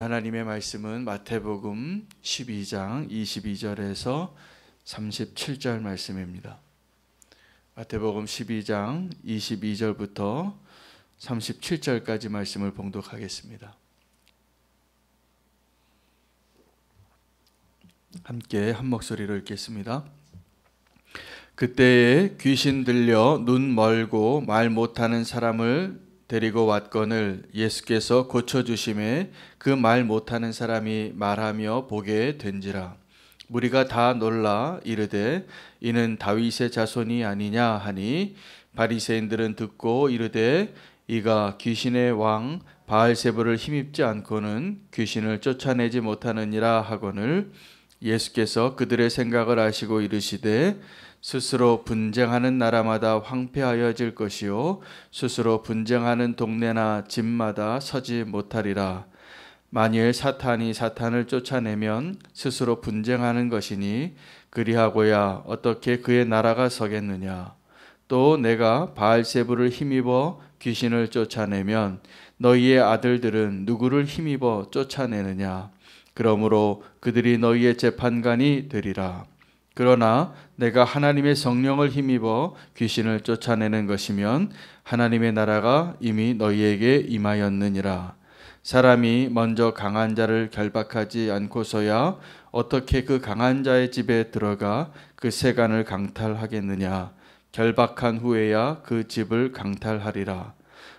하나님의 말씀은 마태복음 12장 22절에서 37절 말씀입니다. 마태복음 12장 22절부터 37절까지 말씀을 봉독하겠습니다. 함께 한 목소리로 읽겠습니다. 그때에 귀신 들려 눈 멀고 말 못하는 사람을 데리고 왔거늘 예수께서 고쳐주심에 그 말 못하는 사람이 말하며 보게 된지라. 무리가 다 놀라 이르되 이는 다윗의 자손이 아니냐 하니 바리새인들은 듣고 이르되 이가 귀신의 왕 바알세불을 힘입지 않고는 귀신을 쫓아내지 못하느니라 하거늘 예수께서 그들의 생각을 아시고 이르시되 스스로 분쟁하는 나라마다 황폐하여질 것이요 스스로 분쟁하는 동네나 집마다 서지 못하리라. 만일 사탄이 사탄을 쫓아내면 스스로 분쟁하는 것이니 그리하고야 어떻게 그의 나라가 서겠느냐. 또 내가 바알세불을 힘입어 귀신을 쫓아내면 너희의 아들들은 누구를 힘입어 쫓아내느냐. 그러므로 그들이 너희의 재판관이 되리라. 그러나 내가 하나님의 성령을 힘입어 귀신을 쫓아내는 것이면 하나님의 나라가 이미 너희에게 임하였느니라. 사람이 먼저 강한 자를 결박하지 않고서야 어떻게 그 강한 자의 집에 들어가 그 세간을 강탈하겠느냐. 결박한 후에야 그 집을 강탈하리라.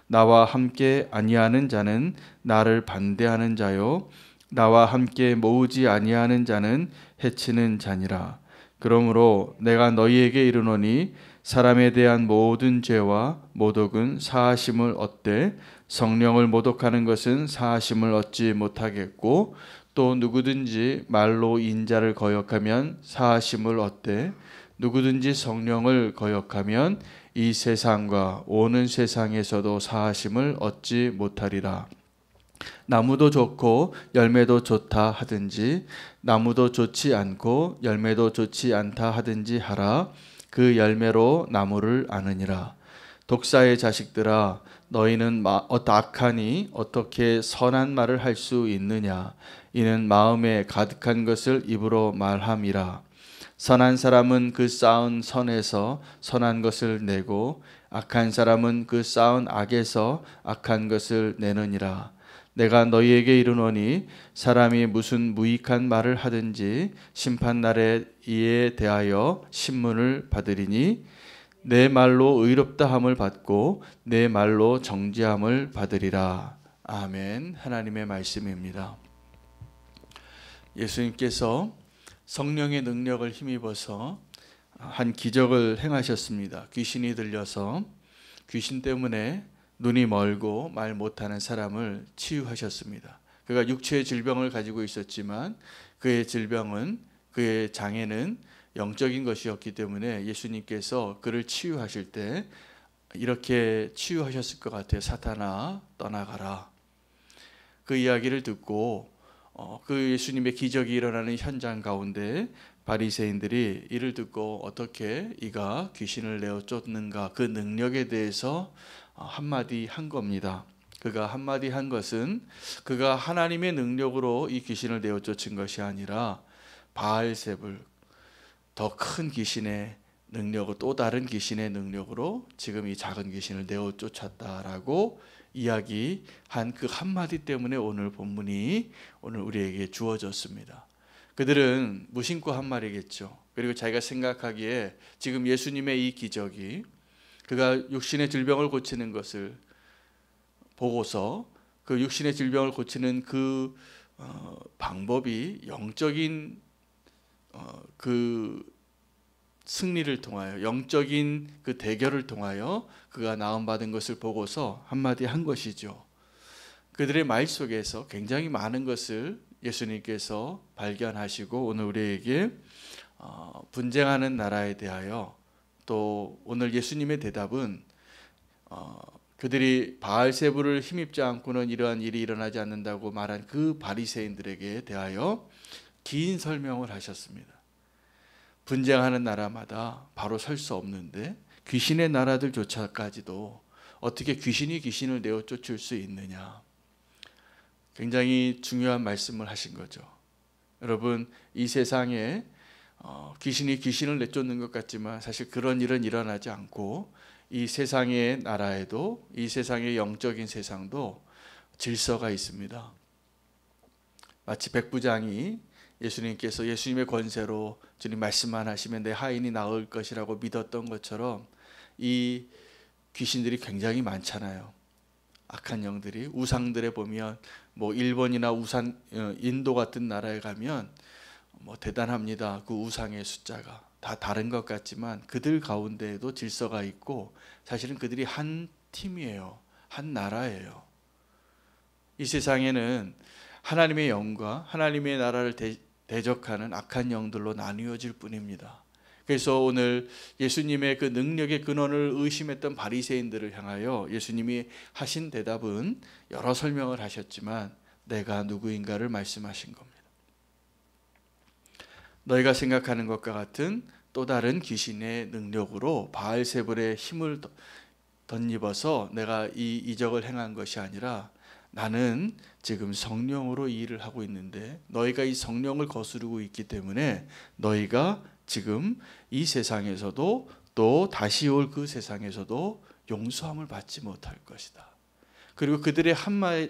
나와 함께 아니하는 자는 나를 반대하는 자요 나와 함께 모으지 아니하는 자는 해치는 자니라. 그러므로 내가 너희에게 이르노니 사람에 대한 모든 죄와 모독은 사하심을 얻되 성령을 모독하는 것은 사하심을 얻지 못하겠고 또 누구든지 말로 인자를 거역하면 사하심을 얻되 누구든지 성령을 거역하면 이 세상과 오는 세상에서도 사하심을 얻지 못하리라. 나무도 좋고 열매도 좋다 하든지 나무도 좋지 않고 열매도 좋지 않다 하든지 하라. 그 열매로 나무를 아느니라. 독사의 자식들아 너희는 악하니 어떻게 선한 말을 할 수 있느냐. 이는 마음에 가득한 것을 입으로 말함이라. 선한 사람은 그 쌓은 선에서 선한 것을 내고 악한 사람은 그 쌓은 악에서 악한 것을 내느니라. 내가 너희에게 이르노니 사람이 무슨 무익한 말을 하든지 심판날에 이에 대하여 신문을 받으리니 내 말로 의롭다함을 받고 내 말로 정죄함을 받으리라. 아멘. 하나님의 말씀입니다. 예수님께서 성령의 능력을 힘입어서 한 기적을 행하셨습니다. 귀신이 들려서 귀신 때문에 눈이 멀고 말 못하는 사람을 치유하셨습니다. 그가 육체의 질병을 가지고 있었지만 그의 질병은 그의 장애는 영적인 것이었기 때문에 예수님께서 그를 치유하실 때 이렇게 치유하셨을 것 같아요. 사탄아 떠나가라. 그 이야기를 듣고 그 예수님의 기적이 일어나는 현장 가운데 바리새인들이 이를 듣고 어떻게 이가 귀신을 내어 쫓는가 그 능력에 대해서 한마디 한 겁니다. 그가 한마디 한 것은 그가 하나님의 능력으로 이 귀신을 내어 쫓은 것이 아니라 바알세불 더 큰 귀신의 능력으로 또 다른 귀신의 능력으로 지금 이 작은 귀신을 내어 쫓았다라고 이야기한 그 한마디 때문에 오늘 본문이 오늘 우리에게 주어졌습니다. 그들은 무심코 한 말이겠죠. 그리고 자기가 생각하기에 지금 예수님의 이 기적이 그가 육신의 질병을 고치는 것을 보고서 그 육신의 질병을 고치는 그 방법이 영적인 그 승리를 통하여 영적인 그 대결을 통하여 그가 나음받은 것을 보고서 한마디 한 것이죠. 그들의 말 속에서 굉장히 많은 것을 예수님께서 발견하시고 오늘 우리에게 분쟁하는 나라에 대하여 또 오늘 예수님의 대답은 그들이 바알세불을 힘입지 않고는 이러한 일이 일어나지 않는다고 말한 그 바리새인들에게 대하여 긴 설명을 하셨습니다. 분쟁하는 나라마다 바로 설 수 없는데 귀신의 나라들조차까지도 어떻게 귀신이 귀신을 내어 쫓을 수 있느냐. 굉장히 중요한 말씀을 하신 거죠. 여러분, 이 세상에 귀신이 귀신을 내쫓는 것 같지만 사실 그런 일은 일어나지 않고, 이 세상의 나라에도, 이 세상의 영적인 세상도 질서가 있습니다. 마치 백부장이 예수님께서 예수님의 권세로 주님 말씀만 하시면 내 하인이 나을 것이라고 믿었던 것처럼, 이 귀신들이 굉장히 많잖아요. 악한 영들이. 우상들에 보면 뭐 일본이나 인도 같은 나라에 가면 뭐 대단합니다. 그 우상의 숫자가 다 다른 것 같지만 그들 가운데에도 질서가 있고, 사실은 그들이 한 팀이에요. 한 나라예요. 이 세상에는 하나님의 영과 하나님의 나라를 대적하는 악한 영들로 나뉘어질 뿐입니다. 그래서 오늘 예수님의 그 능력의 근원을 의심했던 바리새인들을 향하여 예수님이 하신 대답은 여러 설명을 하셨지만 내가 누구인가를 말씀하신 겁니다. 너희가 생각하는 것과 같은 또 다른 귀신의 능력으로 바알세불의 힘을 덧입어서 내가 이 이적을 행한 것이 아니라, 나는 지금 성령으로 이 일을 하고 있는데 너희가 이 성령을 거스르고 있기 때문에 너희가 지금 이 세상에서도 또 다시 올 그 세상에서도 용서함을 받지 못할 것이다. 그리고 그들의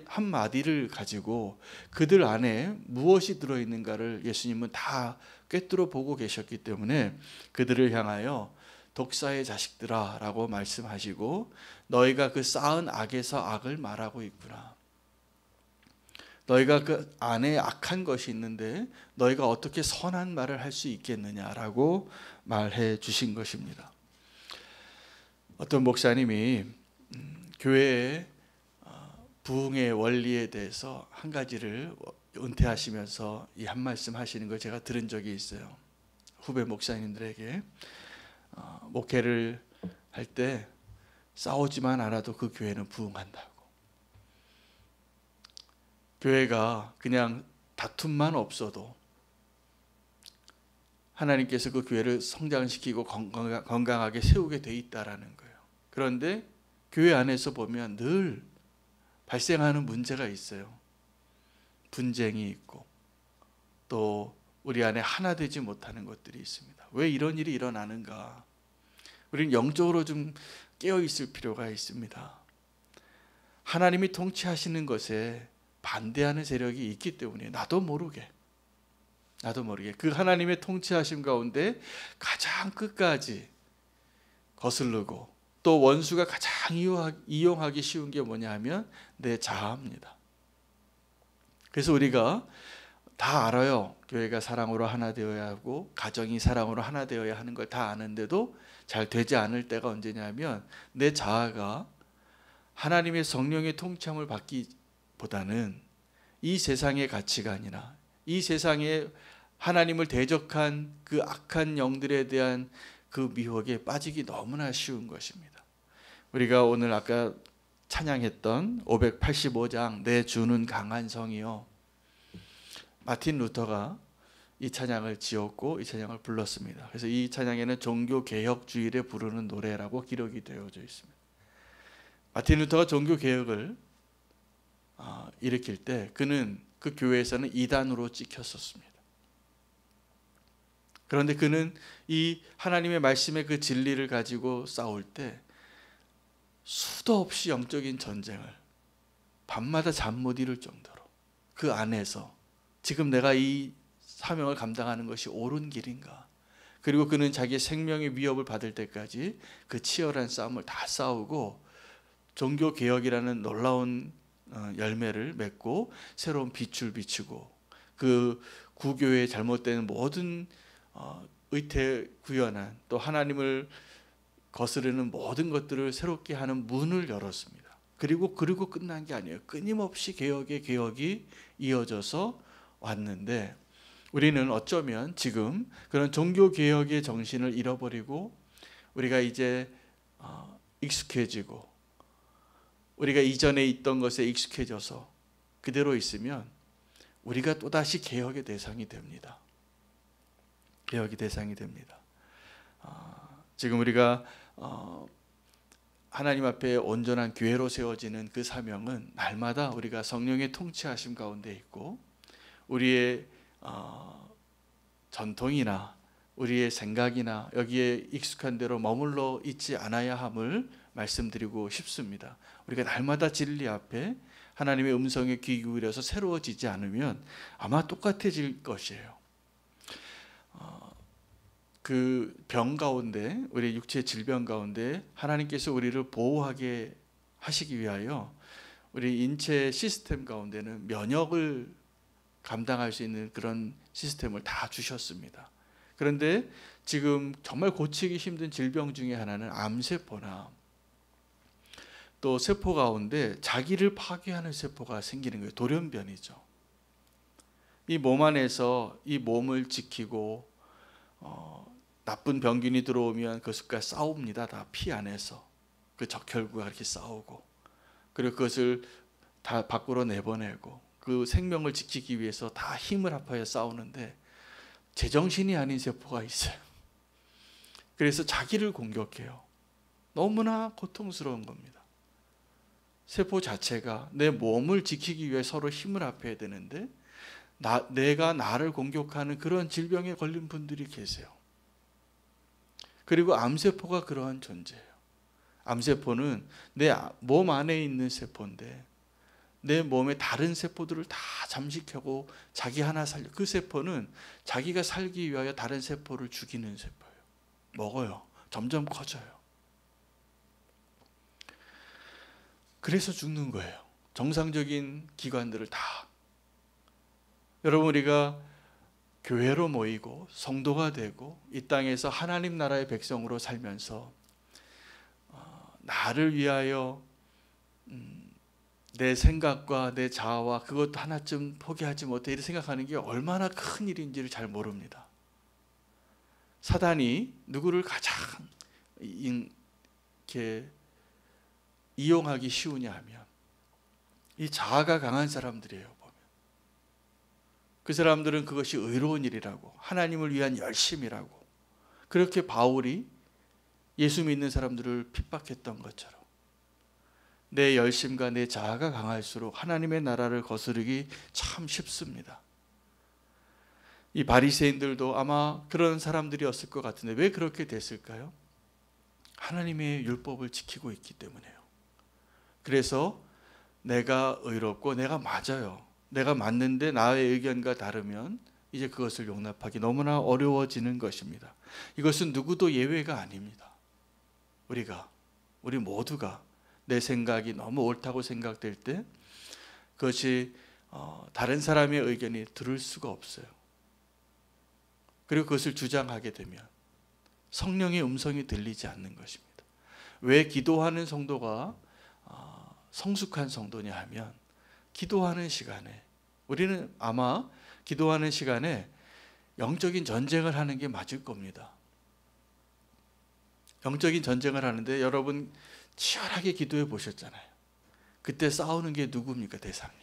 한마디를 가지고 그들 안에 무엇이 들어있는가를 예수님은 다 꿰뚫어 보고 계셨기 때문에 그들을 향하여 독사의 자식들아 라고 말씀하시고, 너희가 그 쌓은 악에서 악을 말하고 있구나. 너희가 그 안에 악한 것이 있는데 너희가 어떻게 선한 말을 할 수 있겠느냐라고 말해 주신 것입니다. 어떤 목사님이 교회의 부흥의 원리에 대해서 한 가지를 은퇴하시면서 이 한 말씀 하시는 걸 제가 들은 적이 있어요. 후배 목사님들에게 목회를 할 때 싸우지만 않아도 그 교회는 부흥한다고. 교회가 그냥 다툼만 없어도 하나님께서 그 교회를 성장시키고 건강하게 세우게 돼 있다라는 거예요. 그런데 교회 안에서 보면 늘 발생하는 문제가 있어요. 분쟁이 있고 또 우리 안에 하나 되지 못하는 것들이 있습니다. 왜 이런 일이 일어나는가? 우리는 영적으로 좀 깨어 있을 필요가 있습니다. 하나님이 통치하시는 것에 반대하는 세력이 있기 때문에 나도 모르게 그 하나님의 통치하심 가운데 가장 끝까지 거스르고, 또 원수가 가장 이용하기 쉬운 게 뭐냐 하면 내 자아입니다. 그래서 우리가 다 알아요. 교회가 사랑으로 하나 되어야 하고 가정이 사랑으로 하나 되어야 하는 걸 다 아는데도 잘 되지 않을 때가 언제냐면, 내 자아가 하나님의 성령의 통치함을 받기보다는 이 세상의 가치관이나 이 세상에 하나님을 대적한 그 악한 영들에 대한 그 미혹에 빠지기 너무나 쉬운 것입니다. 우리가 오늘 아까 찬양했던 585장 내 주는 강한 성이요, 마틴 루터가 이 찬양을 지었고 이 찬양을 불렀습니다. 그래서 이 찬양에는 종교개혁주일에 부르는 노래라고 기록이 되어져 있습니다. 마틴 루터가 종교개혁을 일으킬 때 그는 그 교회에서는 이단으로 찍혔었습니다. 그런데 그는 이 하나님의 말씀의 그 진리를 가지고 싸울 때 수도 없이 영적인 전쟁을 밤마다 잠 못 이룰 정도로 그 안에서 지금 내가 이 사명을 감당하는 것이 옳은 길인가, 그리고 그는 자기의 생명의 위협을 받을 때까지 그 치열한 싸움을 다 싸우고 종교개혁이라는 놀라운 열매를 맺고 새로운 빛을 비추고, 그 구교의 잘못된 모든 의태구현한 또 하나님을 거스르는 모든 것들을 새롭게 하는 문을 열었습니다. 그리고 끝난 게 아니에요. 끊임없이 개혁이 이어져서 왔는데, 우리는 어쩌면 지금 그런 종교개혁의 정신을 잃어버리고 우리가 이제 익숙해지고 우리가 이전에 있던 것에 익숙해져서 그대로 있으면 우리가 또다시 개혁의 대상이 됩니다. 개혁의 대상이 됩니다. 지금 우리가 하나님 앞에 온전한 교회로 세워지는 그 사명은 날마다 우리가 성령의 통치하심 가운데 있고 우리의 전통이나 우리의 생각이나 여기에 익숙한 대로 머물러 있지 않아야 함을 말씀드리고 싶습니다. 우리가 날마다 진리 앞에 하나님의 음성에 귀 기울여서 새로워지지 않으면 아마 똑같아질 것이에요. 그 병 가운데, 우리 육체의 질병 가운데 하나님께서 우리를 보호하게 하시기 위하여 우리 인체 시스템 가운데는 면역을 감당할 수 있는 그런 시스템을 다 주셨습니다. 그런데 지금 정말 고치기 힘든 질병 중에 하나는 암세포나 또 세포 가운데 자기를 파괴하는 세포가 생기는 거예요. 돌연변이죠. 이 몸 안에서 이 몸을 지키고 나쁜 병균이 들어오면 그것과 싸웁니다. 다 피 안에서 그 적혈구가 이렇게 싸우고 그리고 그것을 다 밖으로 내보내고 그 생명을 지키기 위해서 다 힘을 합하여 싸우는데 제정신이 아닌 세포가 있어요. 그래서 자기를 공격해요. 너무나 고통스러운 겁니다. 세포 자체가 내 몸을 지키기 위해 서로 힘을 합해야 되는데 내가 나를 공격하는 그런 질병에 걸린 분들이 계세요. 그리고 암세포가 그러한 존재예요. 암세포는 내 몸 안에 있는 세포인데 내 몸의 다른 세포들을 다 잠식하고 자기 하나 살려. 그 세포는 자기가 살기 위하여 다른 세포를 죽이는 세포예요. 먹어요. 점점 커져요. 그래서 죽는 거예요. 정상적인 기관들을 다. 여러분, 우리가 교회로 모이고 성도가 되고 이 땅에서 하나님 나라의 백성으로 살면서 나를 위하여 내 생각과 내 자아와 그것 하나쯤 포기하지 못해 이렇게 생각하는 게 얼마나 큰 일인지를 잘 모릅니다. 사단이 누구를 가장 이렇게 이용하기 쉬우냐 하면 이 자아가 강한 사람들이에요. 보면 그 사람들은 그것이 의로운 일이라고, 하나님을 위한 열심이라고, 그렇게 바울이 예수 믿는 사람들을 핍박했던 것처럼 내 열심과 내 자아가 강할수록 하나님의 나라를 거스르기 참 쉽습니다. 이 바리새인들도 아마 그런 사람들이었을 것 같은데 왜 그렇게 됐을까요? 하나님의 율법을 지키고 있기 때문에요. 그래서 내가 의롭고 내가 맞아요. 내가 맞는데 나의 의견과 다르면 이제 그것을 용납하기 너무나 어려워지는 것입니다. 이것은 누구도 예외가 아닙니다. 우리 모두가 내 생각이 너무 옳다고 생각될 때 그것이 다른 사람의 의견이 들을 수가 없어요. 그리고 그것을 주장하게 되면 성령의 음성이 들리지 않는 것입니다. 왜 기도하는 성도가 성숙한 성도냐 하면 기도하는 시간에 우리는 아마 기도하는 시간에 영적인 전쟁을 하는 게 맞을 겁니다. 영적인 전쟁을 하는데 여러분 치열하게 기도해 보셨잖아요. 그때 싸우는 게 누굽니까? 대상이.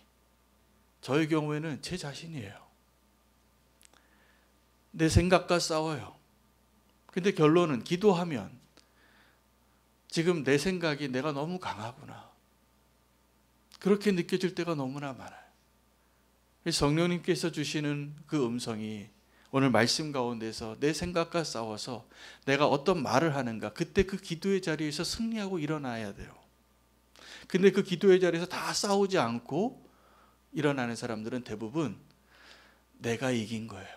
저의 경우에는 제 자신이에요. 내 생각과 싸워요. 근데 결론은 기도하면 지금 내 생각이 내가 너무 강하구나. 그렇게 느껴질 때가 너무나 많아요. 성령님께서 주시는 그 음성이 오늘 말씀 가운데서 내 생각과 싸워서 내가 어떤 말을 하는가, 그때 그 기도의 자리에서 승리하고 일어나야 돼요. 근데 그 기도의 자리에서 다 싸우지 않고 일어나는 사람들은 대부분 내가 이긴 거예요.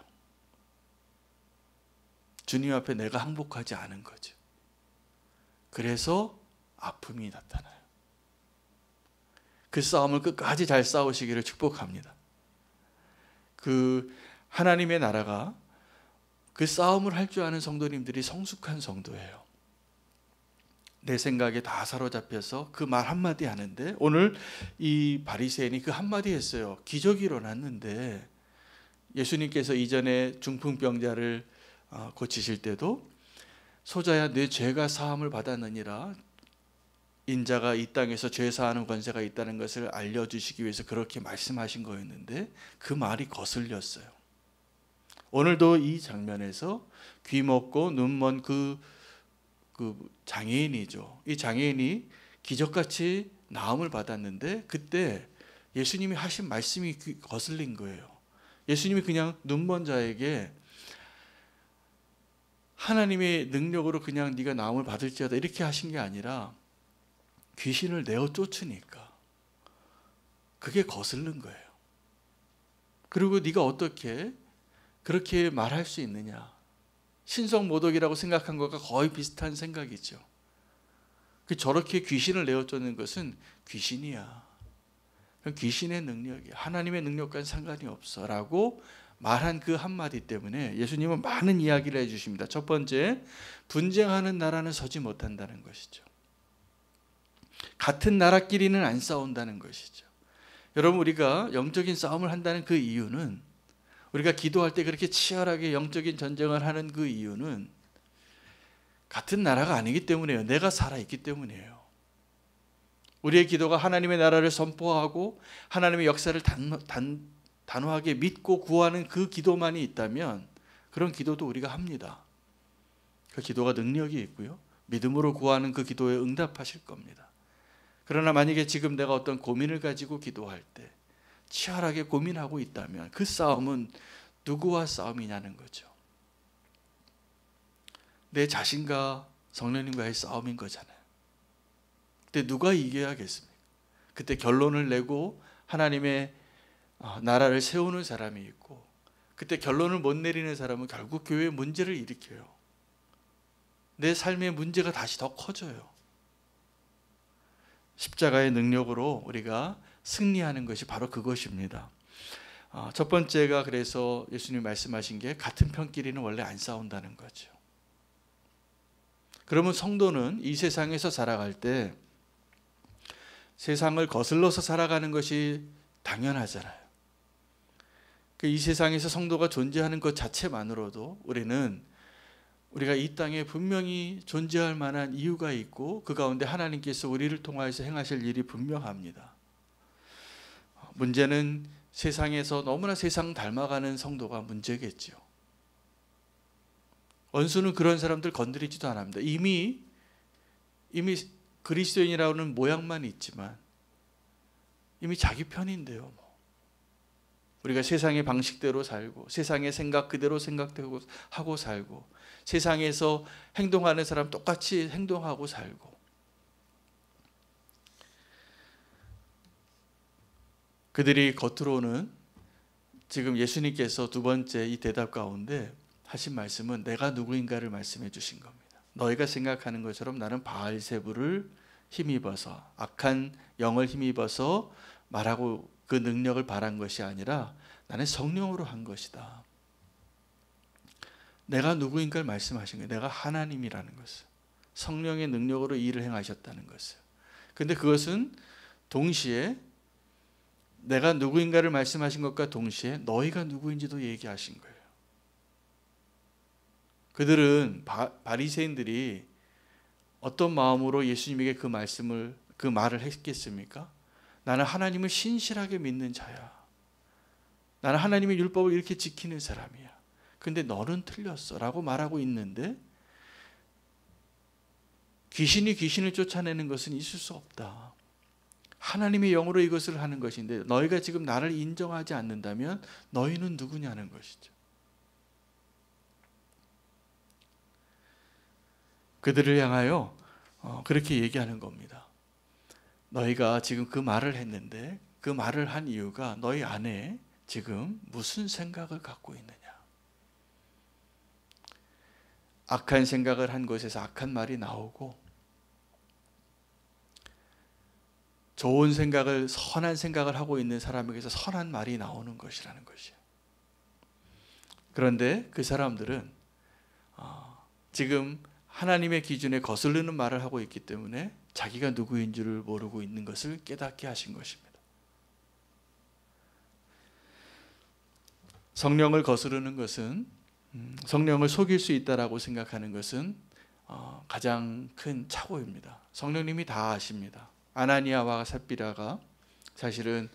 주님 앞에 내가 항복하지 않은 거죠. 그래서 아픔이 나타나요. 그 싸움을 끝까지 잘 싸우시기를 축복합니다. 그 하나님의 나라가 그 싸움을 할 줄 아는 성도님들이 성숙한 성도예요. 내 생각에 다 사로잡혀서 그 말 한마디 하는데 오늘 이 바리새인이 그 한마디 했어요. 기적이 일어났는데 예수님께서 이전에 중풍병자를 고치실 때도 소자야 내 죄가 사함을 받았느니라, 인자가 이 땅에서 죄 사하는 권세가 있다는 것을 알려주시기 위해서 그렇게 말씀하신 거였는데 그 말이 거슬렸어요. 오늘도 이 장면에서 귀 먹고 눈 먼 그 그 장애인이죠. 이 장애인이 기적같이 나음을 받았는데 그때 예수님이 하신 말씀이 거슬린 거예요. 예수님이 그냥 눈먼 자에게 하나님의 능력으로 그냥 네가 나음을 받을지어다 이렇게 하신 게 아니라 귀신을 내어 쫓으니까 그게 거슬른 거예요. 그리고 네가 어떻게 그렇게 말할 수 있느냐. 신성모독이라고 생각한 것과 거의 비슷한 생각이죠. 저렇게 귀신을 내어 쫓는 것은 귀신이야. 귀신의 능력이야. 하나님의 능력과는 상관이 없어 라고 말한 그 한마디 때문에 예수님은 많은 이야기를 해주십니다. 첫 번째, 분쟁하는 나라는 서지 못한다는 것이죠. 같은 나라끼리는 안 싸운다는 것이죠. 여러분, 우리가 영적인 싸움을 한다는 그 이유는, 우리가 기도할 때 그렇게 치열하게 영적인 전쟁을 하는 그 이유는 같은 나라가 아니기 때문이에요. 내가 살아있기 때문이에요. 우리의 기도가 하나님의 나라를 선포하고 하나님의 역사를 단호하게 믿고 구하는 그 기도만이 있다면 그런 기도도 우리가 합니다. 그 기도가 능력이 있고요. 믿음으로 구하는 그 기도에 응답하실 겁니다. 그러나 만약에 지금 내가 어떤 고민을 가지고 기도할 때 치열하게 고민하고 있다면 그 싸움은 누구와 싸움이냐는 거죠. 내 자신과 성령님과의 싸움인 거잖아요. 그때 누가 이겨야겠습니까? 그때 결론을 내고 하나님의 나라를 세우는 사람이 있고, 그때 결론을 못 내리는 사람은 결국 교회의 문제를 일으켜요. 내 삶의 문제가 다시 더 커져요. 십자가의 능력으로 우리가 승리하는 것이 바로 그것입니다. 첫 번째가 그래서 예수님이 말씀하신 게 같은 편끼리는 원래 안 싸운다는 거죠. 그러면 성도는 이 세상에서 살아갈 때 세상을 거슬러서 살아가는 것이 당연하잖아요. 이 세상에서 성도가 존재하는 것 자체만으로도 우리가 이 땅에 분명히 존재할 만한 이유가 있고 그 가운데 하나님께서 우리를 통하여서 행하실 일이 분명합니다. 문제는 세상에서 너무나 세상 닮아가는 성도가 문제겠죠. 원수는 그런 사람들 건드리지도 않습니다. 이미 그리스도인이라는 모양만 있지만 이미 자기 편인데요. 우리가 세상의 방식대로 살고 세상의 생각 그대로 생각하고 살고 세상에서 행동하는 사람 똑같이 행동하고 살고, 그들이 겉으로는 지금 예수님께서 두 번째 이 대답 가운데 하신 말씀은 내가 누구인가를 말씀해 주신 겁니다. 너희가 생각하는 것처럼 나는 바알세불을 힘입어서 악한 영을 힘입어서 말하고 그 능력을 발한 것이 아니라 나는 성령으로 한 것이다. 내가 누구인가를 말씀하신 거예요. 내가 하나님이라는 것을, 성령의 능력으로 일을 행하셨다는 것을. 그런데 그것은 동시에 내가 누구인가를 말씀하신 것과 동시에 너희가 누구인지도 얘기하신 거예요. 그들은 바리새인들이 어떤 마음으로 예수님에게 그 말을 했겠습니까? 나는 하나님을 신실하게 믿는 자야. 나는 하나님의 율법을 이렇게 지키는 사람이야. 근데 너는 틀렸어 라고 말하고 있는데, 귀신이 귀신을 쫓아내는 것은 있을 수 없다. 하나님의 영으로 이것을 하는 것인데 너희가 지금 나를 인정하지 않는다면 너희는 누구냐는 것이죠. 그들을 향하여 그렇게 얘기하는 겁니다. 너희가 지금 그 말을 했는데 그 말을 한 이유가 너희 안에 지금 무슨 생각을 갖고 있느냐. 악한 생각을 한 것에서 악한 말이 나오고, 좋은 생각을, 선한 생각을 하고 있는 사람에게서 선한 말이 나오는 것이라는 것이에요. 그런데 그 사람들은 지금 하나님의 기준에 거슬리는 말을 하고 있기 때문에 자기가 누구인 줄을 모르고 있는 것을 깨닫게 하신 것입니다. 성령을 거스르는 것은, 성령을 속일 수 있다라고 생각하는 것은 가장 큰 착오입니다. 성령님이 다 아십니다. 아나니아와 삽비라가 사실은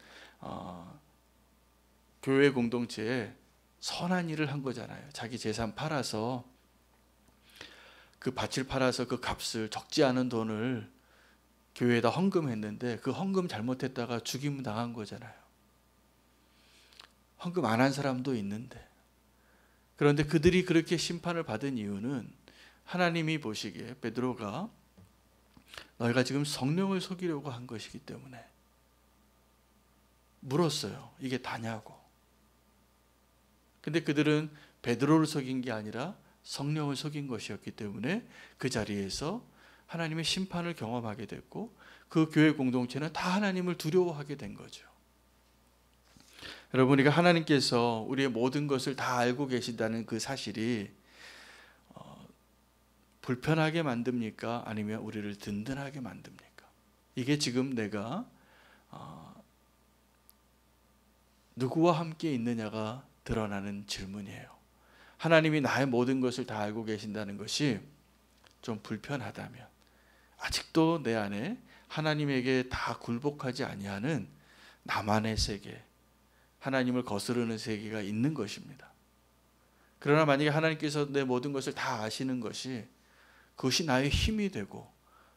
교회 공동체에 선한 일을 한 거잖아요. 자기 재산 팔아서 그 밭을 팔아서 그 값을 적지 않은 돈을 교회에다 헌금했는데 그 헌금 잘못했다가 죽임 당한 거잖아요. 헌금 안 한 사람도 있는데. 그런데 그들이 그렇게 심판을 받은 이유는 하나님이 보시기에 베드로가 너희가 지금 성령을 속이려고 한 것이기 때문에 물었어요. 이게 다냐고. 근데 그들은 베드로를 속인 게 아니라 성령을 속인 것이었기 때문에 그 자리에서 하나님의 심판을 경험하게 됐고 그 교회 공동체는 다 하나님을 두려워하게 된 거죠. 여러분, 우리가 하나님께서 우리의 모든 것을 다 알고 계신다는 그 사실이 불편하게 만듭니까? 아니면 우리를 든든하게 만듭니까? 이게 지금 내가 누구와 함께 있느냐가 드러나는 질문이에요. 하나님이 나의 모든 것을 다 알고 계신다는 것이 좀 불편하다면 아직도 내 안에 하나님에게 다 굴복하지 아니하는 나만의 세계, 하나님을 거스르는 세계가 있는 것입니다. 그러나 만약에 하나님께서 내 모든 것을 다 아시는 것이 그것이 나의 힘이 되고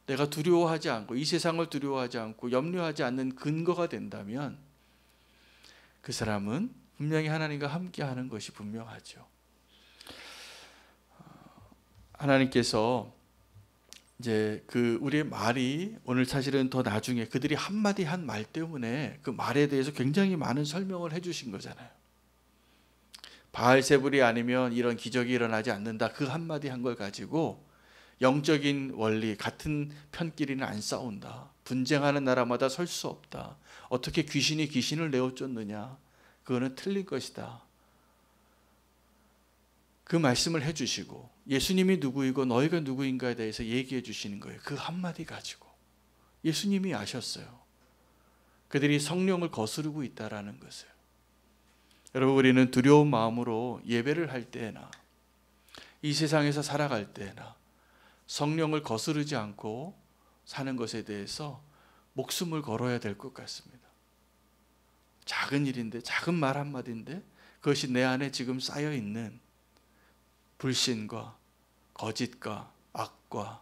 내가 두려워하지 않고 이 세상을 두려워하지 않고 염려하지 않는 근거가 된다면 그 사람은 분명히 하나님과 함께하는 것이 분명하죠. 하나님께서 이제 그 우리의 말이 오늘 사실은 더 나중에 그들이 한마디 한 말 때문에 그 말에 대해서 굉장히 많은 설명을 해주신 거잖아요. 바알세불이 아니면 이런 기적이 일어나지 않는다. 그 한마디 한 걸 가지고 영적인 원리, 같은 편끼리는 안 싸운다. 분쟁하는 나라마다 설 수 없다. 어떻게 귀신이 귀신을 내어쫓느냐. 그거는 틀린 것이다. 그 말씀을 해주시고 예수님이 누구이고 너희가 누구인가에 대해서 얘기해 주시는 거예요. 그 한마디 가지고. 예수님이 아셨어요. 그들이 성령을 거스르고 있다라는 것을. 여러분, 우리는 두려운 마음으로 예배를 할 때나 이 세상에서 살아갈 때나 성령을 거스르지 않고 사는 것에 대해서 목숨을 걸어야 될 것 같습니다. 작은 일인데, 작은 말 한마디인데 그것이 내 안에 지금 쌓여 있는 불신과 거짓과 악과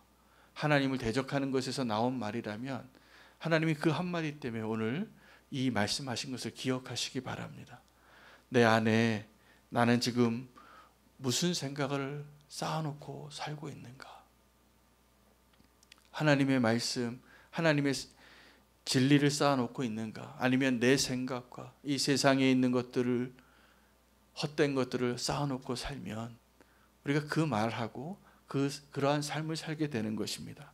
하나님을 대적하는 것에서 나온 말이라면 하나님이 그 한마디 때문에 오늘 이 말씀하신 것을 기억하시기 바랍니다. 내 안에 나는 지금 무슨 생각을 쌓아놓고 살고 있는가? 하나님의 말씀, 하나님의 진리를 쌓아놓고 있는가? 아니면 내 생각과 이 세상에 있는 것들을, 헛된 것들을 쌓아놓고 살면 우리가 그 말하고 그러한 삶을 살게 되는 것입니다.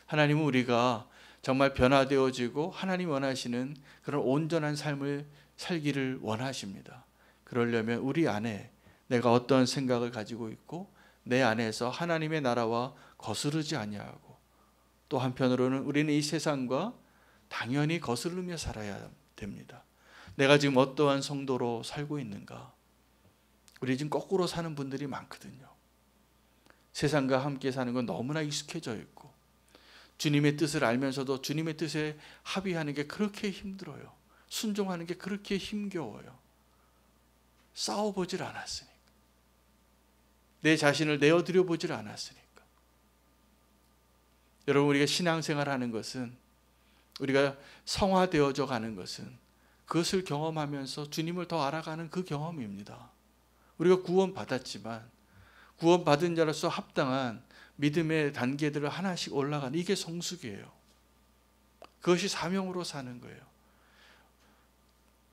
하나님은 우리가 정말 변화되어지고 하나님 원하시는 그런 온전한 삶을 살기를 원하십니다. 그러려면 우리 안에 내가 어떤 생각을 가지고 있고 내 안에서 하나님의 나라와 거스르지 아니하고 또 한편으로는 우리는 이 세상과 당연히 거스르며 살아야 됩니다. 내가 지금 어떠한 성도로 살고 있는가? 우리 지금 거꾸로 사는 분들이 많거든요. 세상과 함께 사는 건 너무나 익숙해져 있고 주님의 뜻을 알면서도 주님의 뜻에 합의하는 게 그렇게 힘들어요. 순종하는 게 그렇게 힘겨워요. 싸워보질 않았으니까. 내 자신을 내어드려 보질 않았으니까. 여러분, 우리가 신앙생활하는 것은, 우리가 성화되어져 가는 것은 그것을 경험하면서 주님을 더 알아가는 그 경험입니다. 우리가 구원받았지만 구원받은 자로서 합당한 믿음의 단계들을 하나씩 올라가는, 이게 성숙이에요. 그것이 사명으로 사는 거예요.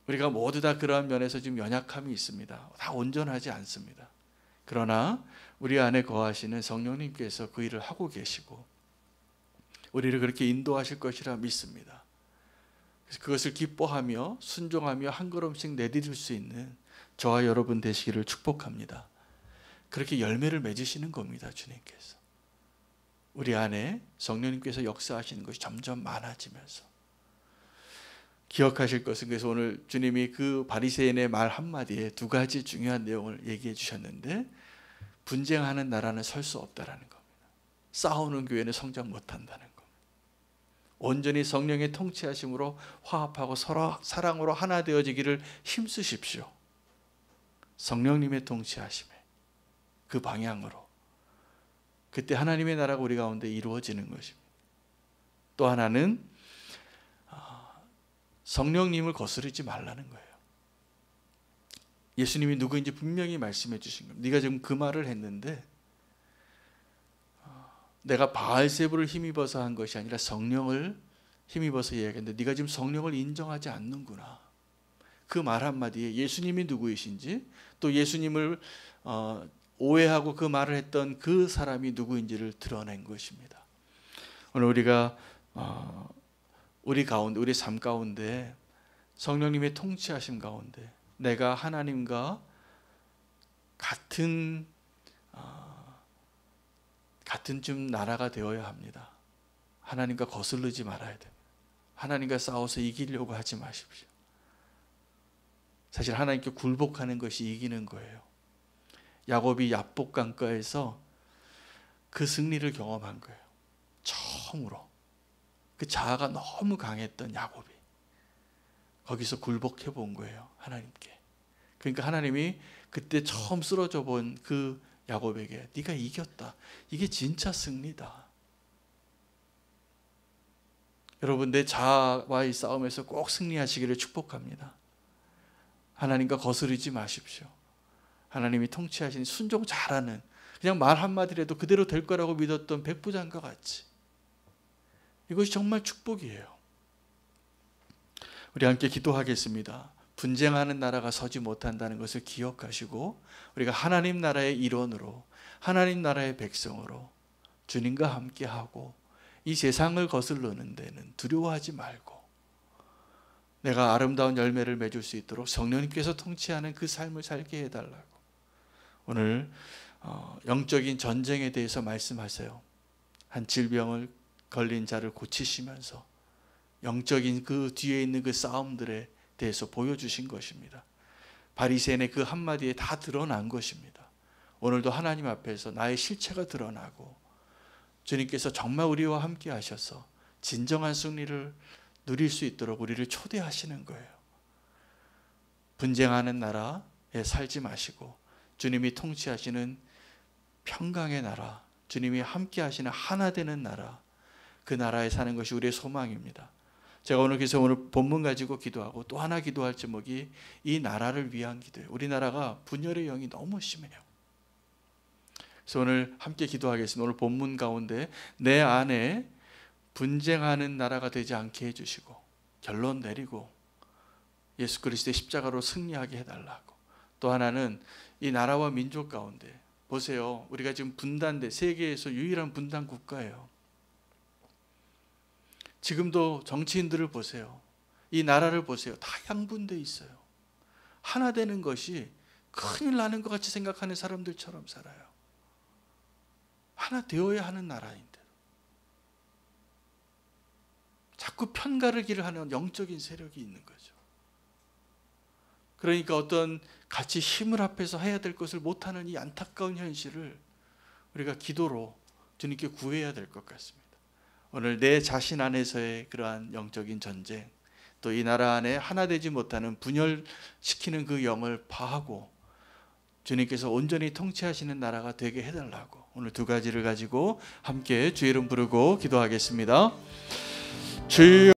우리가 모두 다 그러한 면에서 지금 연약함이 있습니다. 다 온전하지 않습니다. 그러나 우리 안에 거하시는 성령님께서 그 일을 하고 계시고 우리를 그렇게 인도하실 것이라 믿습니다. 그래서 그것을 기뻐하며 순종하며 한 걸음씩 내디딜 수 있는 저와 여러분 되시기를 축복합니다. 그렇게 열매를 맺으시는 겁니다. 주님께서. 우리 안에 성령님께서 역사하시는 것이 점점 많아지면서. 기억하실 것은, 그래서 오늘 주님이 그 바리새인의 말 한마디에 두 가지 중요한 내용을 얘기해 주셨는데, 분쟁하는 나라는 설 수 없다라는 겁니다. 싸우는 교회는 성장 못한다는 겁니다. 온전히 성령의 통치하심으로 화합하고 서로 사랑으로 하나 되어지기를 힘쓰십시오. 성령님의 통치하심에 그 방향으로. 그때 하나님의 나라가 우리 가운데 이루어지는 것입니다. 또 하나는 성령님을 거스르지 말라는 거예요. 예수님이 누구인지 분명히 말씀해 주신 겁니다. 네가 지금 그 말을 했는데 내가 바알세부를 힘입어서 한 것이 아니라 성령을 힘입어서 이야기했는데 네가 지금 성령을 인정하지 않는구나. 그 말 한마디에 예수님이 누구이신지 또 예수님을 오해하고 그 말을 했던 그 사람이 누구인지를 드러낸 것입니다. 오늘 우리가 우리 가운데, 우리 삶 가운데 성령님의 통치하심 가운데 내가 하나님과 같은 좀 나라가 되어야 합니다. 하나님과 거슬리지 말아야 됩니다. 하나님과 싸워서 이기려고 하지 마십시오. 사실 하나님께 굴복하는 것이 이기는 거예요. 야곱이 야복 강가에서 그 승리를 경험한 거예요. 처음으로. 그 자아가 너무 강했던 야곱이 거기서 굴복해 본 거예요. 하나님께. 그러니까 하나님이 그때 처음 쓰러져 본 그 야곱에게 네가 이겼다. 이게 진짜 승리다. 여러분, 내 자아와의 싸움에서 꼭 승리하시기를 축복합니다. 하나님과 거스르지 마십시오. 하나님이 통치하시니 순종 잘하는, 그냥 말 한마디라도 그대로 될 거라고 믿었던 백부장과 같이. 이것이 정말 축복이에요. 우리 함께 기도하겠습니다. 분쟁하는 나라가 서지 못한다는 것을 기억하시고 우리가 하나님 나라의 일원으로, 하나님 나라의 백성으로 주님과 함께하고 이 세상을 거스르는 데는 두려워하지 말고 내가 아름다운 열매를 맺을 수 있도록 성령님께서 통치하는 그 삶을 살게 해달라고. 오늘 영적인 전쟁에 대해서 말씀하세요. 한 질병을 걸린 자를 고치시면서 영적인 그 뒤에 있는 그 싸움들에 대해서 보여주신 것입니다. 바리새인의 그 한마디에 다 드러난 것입니다. 오늘도 하나님 앞에서 나의 실체가 드러나고 주님께서 정말 우리와 함께 하셔서 진정한 승리를 누릴 수 있도록 우리를 초대하시는 거예요. 분쟁하는 나라에 살지 마시고 주님이 통치하시는 평강의 나라, 주님이 함께 하시는 하나 되는 나라, 그 나라에 사는 것이 우리의 소망입니다. 제가 그래서 오늘 본문 가지고 기도하고 또 하나 기도할 제목이 이 나라를 위한 기도예요. 우리나라가 분열의 영이 너무 심해요. 그래서 오늘 함께 기도하겠습니다. 오늘 본문 가운데 내 안에 분쟁하는 나라가 되지 않게 해주시고 결론 내리고 예수 그리스도의 십자가로 승리하게 해달라고. 또 하나는 이 나라와 민족 가운데 보세요. 우리가 지금 분단돼 세계에서 유일한 분단 국가예요. 지금도 정치인들을 보세요. 이 나라를 보세요. 다 양분돼 있어요. 하나 되는 것이 큰일 나는 것 같이 생각하는 사람들처럼 살아요. 하나 되어야 하는 나라인데 자꾸 편가르기를 하는 영적인 세력이 있는 거죠. 그러니까 어떤 같이 힘을 합해서 해야 될 것을 못하는 이 안타까운 현실을 우리가 기도로 주님께 구해야 될 것 같습니다. 오늘 내 자신 안에서의 그러한 영적인 전쟁, 또 이 나라 안에 하나 되지 못하는 분열시키는 그 영을 파하고 주님께서 온전히 통치하시는 나라가 되게 해달라고 오늘 두 가지를 가지고 함께 주의 이름 부르고 기도하겠습니다. 주여